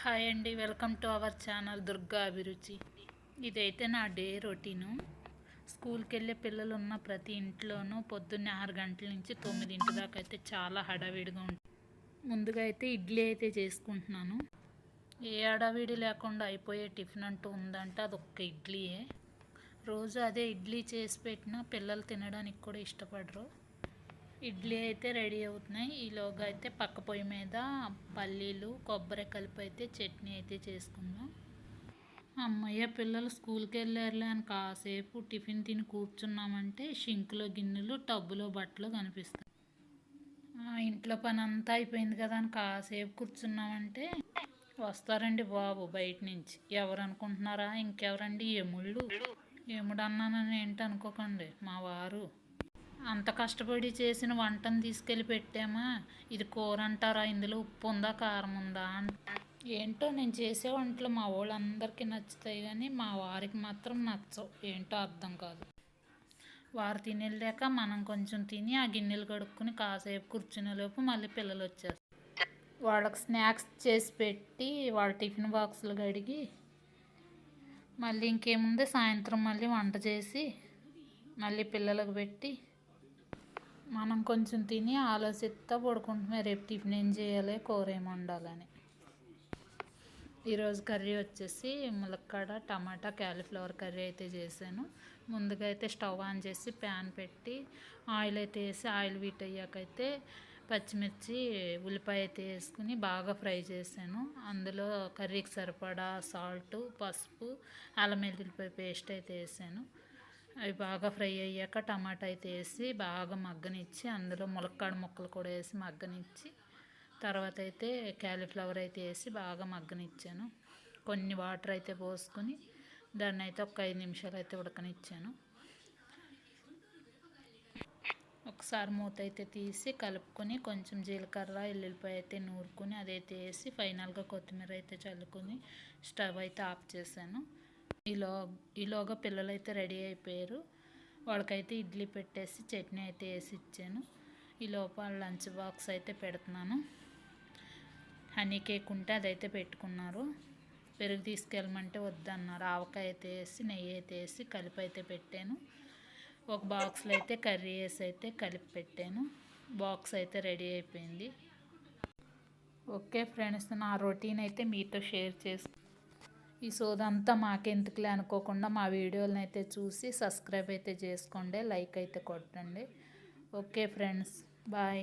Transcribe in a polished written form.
Hi అండి, welcome to our channel Durga అభిరుచి. ఇదైతే నా డే రొటీను. స్కూల్కి వెళ్ళే పిల్లలు ఉన్న ప్రతి ఇంట్లోనూ పొద్దున్నే 6 గంటల నుంచి 9 దాకా అయితే చాలా హడావిడిగా ఉంటుంది. ముందుగా అయితే ఇడ్లీ అయితే చేసుకుంటున్నాను. ఏ హడావిడి లేకుండా అయిపోయే టిఫిన్ అంటూ ఉందంటే అదొక్క ఇడ్లీయే. రోజు అదే ఇడ్లీ చేసి పెట్టినా పిల్లలు తినడానికి కూడా ఇష్టపడరు. ఇడ్లీ అయితే రెడీ అవుతున్నాయి. ఈలోగా అయితే పక్క పొయ్యి మీద పల్లీలు కొబ్బరి కలిపి అయితే చట్నీ అయితే చేసుకుందాం. అమ్మయ్య, పిల్లలు స్కూల్కి వెళ్ళారులే అని కాసేపు టిఫిన్ తిని కూర్చున్నామంటే షింక్లో గిన్నెలు టబ్బులో బట్టలు కనిపిస్తాయి. ఇంట్లో పని అంతా అయిపోయింది కదా అని కాసేపు కూర్చున్నామంటే వస్తారండి బాబు బయట నుంచి. ఎవరు అనుకుంటున్నారా? ఇంకెవరండి? ఎముడు అన్నానని ఏంటి అనుకోకండి, మా వారు. అంత కష్టపడి చేసిన వంటను తీసుకెళ్ళి పెట్టామా, ఇది కూర అంటారా, ఇందులో ఉప్పు ఉందా కారం ఉందా ఏంటో. నేను చేసే వంటలు మా వాళ్ళందరికీ నచ్చుతాయి కానీ మా వారికి మాత్రం నచ్చవు. ఏంటో అర్థం కాదు. వారు తినేళ్ళాక మనం కొంచెం తిని ఆ గిన్నెలు కడుక్కొని కాసేపు కూర్చునేలోపు మళ్ళీ పిల్లలు వచ్చేస్తారు. వాళ్ళకి స్నాక్స్ చేసి పెట్టి వాళ్ళ టిఫిన్ బాక్సులు కడిగి మళ్ళీ ఇంకేముంది, సాయంత్రం మళ్ళీ వంట చేసి మళ్ళీ పిల్లలకు పెట్టి మనం కొంచెం తిని ఆలోచిస్తా పడుకుంటున్నాం, రేపు టిఫిన్ ఏం చేయాలి, కూర ఏమి వండాలని. ఈరోజు కర్రీ వచ్చేసి ములక్కాడ టమాటా క్యాలీఫ్లవర్ కర్రీ అయితే చేశాను. ముందుగా అయితే స్టవ్ ఆన్ చేసి ప్యాన్ పెట్టి ఆయిల్ అయితే వేసి ఆయిల్ వీట్ అయ్యాకైతే పచ్చిమిర్చి ఉల్లిపాయ అయితే వేసుకుని బాగా ఫ్రై చేశాను. అందులో కర్రీకి సరిపడా సాల్ట్, పసుపు, అల్లం వెల్లుల్లిపాయ పేస్ట్ అయితే వేసాను. అవి బాగా ఫ్రై అయ్యాక టమాటా అయితే వేసి బాగా మగ్గనిచ్చి అందులో ములక్కాడ ముక్కలు కూడా వేసి మగ్గనిచ్చి తర్వాత అయితే క్యాలీఫ్లవర్ అయితే వేసి బాగా మగ్గనిచ్చాను. కొన్ని వాటర్ అయితే పోసుకొని దాన్ని అయితే ఒక 5 నిమిషాలు అయితే ఉడకనిచ్చాను. ఒకసారి మూత అయితే తీసి కలుపుకొని కొంచెం జీలకర్ర ఎల్లుల్లిపాయ అయితే నూరుకొని అదైతే వేసి ఫైనల్గా కొత్తిమీర అయితే చల్లుకొని స్టవ్ అయితే ఆఫ్ చేశాను. ఈలోగా పిల్లలు అయితే రెడీ అయిపోయారు. వాళ్ళకైతే ఇడ్లీ పెట్టేసి చట్నీ అయితే వేసి ఇచ్చాను. ఈ లోపల లంచ్ బాక్స్ అయితే పెడుతున్నాను. హనీ కేక్ ఉంటే అదైతే పెట్టుకున్నారు. పెరుగు తీసుకెళ్ళమంటే వద్దన్నారు. ఆవకాయ అయితే వేసి నెయ్యి అయితే వేసి కలిపి అయితే పెట్టాను. ఒక బాక్స్లో అయితే కర్రీ వేసి అయితే కలిపి పెట్టాను. బాక్స్ అయితే రెడీ అయిపోయింది. ఓకే ఫ్రెండ్స్, నా రొటీన్ అయితే మీతో షేర్ చేసుకుంటాను. ఈ సోదంతా మాకెందుకులే అనుకోకుండా మా వీడియోలను అయితే చూసి సబ్స్క్రైబ్ అయితే చేసుకోండి, లైక్ అయితే కొట్టండి. Okay friends, bye.